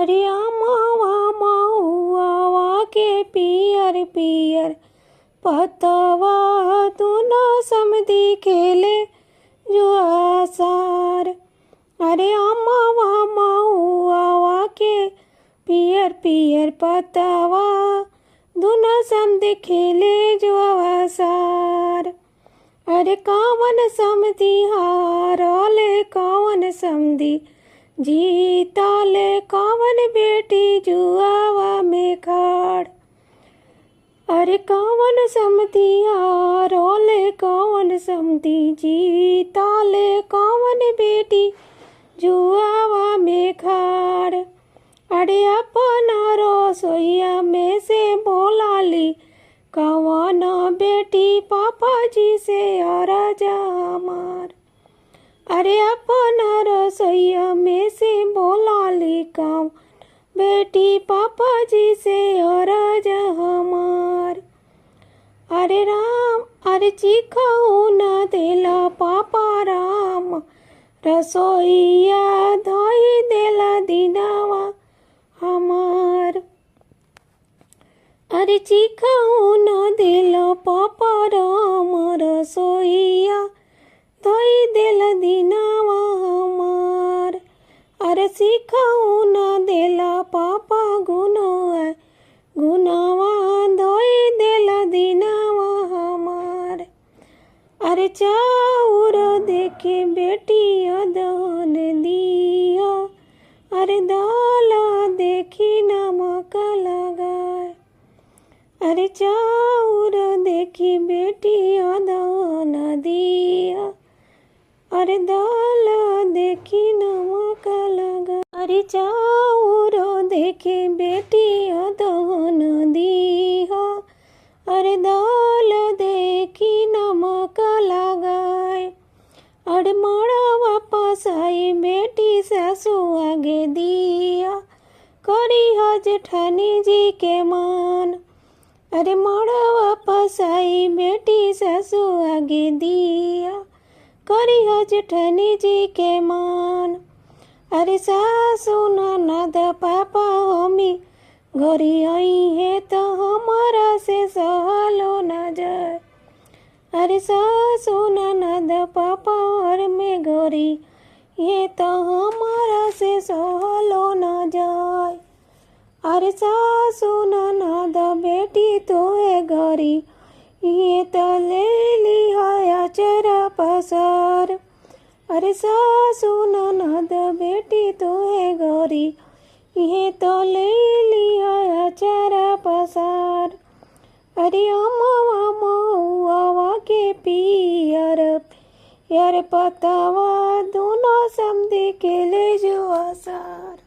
अरे आमावा महुआ के पियर पियर पतवा दोनों समधी खेले जुआ सार। अरे आमावा महुआ के पियर पियर पतवा दोनों समधी खेले जुआ सार। अरे कावन समधी हारले कावन समधी जीताले कावन बेटी जुआवा में खाड़। अरे कावन समधी हारले कावन समधी जीताले कावन बेटी जुआवा में खाड़। अरे अपना रसोईया में से बोला ली कवन बेटी पापा जी से आराजा हमार। अरे अपना रसोईया में से बोला ली कवन बेटी पापा जी से आराजा हमार। अरे राम अरे चिखाऊ न देला पापा राम रसोईया धोई देला दीनावा हमार। अरे चिखाऊ न देला पापा राम रसोईया धोई देला दीनावा हमार। अरे सिखाऊ न देला पापा गुनावा धोई देला दीनावा हमार। अरे चाउर देखे बेटी अदन दिया अरे दाला देखी नमक लगाए। अरे चाउर देखी बेटी अदन दिया अरे दाल देखी नमक लगा। अरे चाउर देखे बेटी अदन दिया अरे दाल देखी नमक लगाए। अरे माड़ा वापस आई बेटी सासू आगे दिया करी ह जेठानी जी के मान। अरे माड़ा वापस आई बेटी सासू आगे दिया करी ह जेठानी जी के मान। अरे सासू ननद पापा हमी घरी आई है तो हमारा से सहलो न जाए। अरे सासू ननद पापा और में घरी ये तो हमारा से सहलो न जाए। अरे सासू ननद बेटी तो है घरी ये तो ले लिया चरा पसार। अरे सासू ननद बेटी तो है घरी ये तो ले लिया चरा पसार। अरे अम्मा महुआ के पियर यार पतवा दोनों समधी के ले जुआ सार।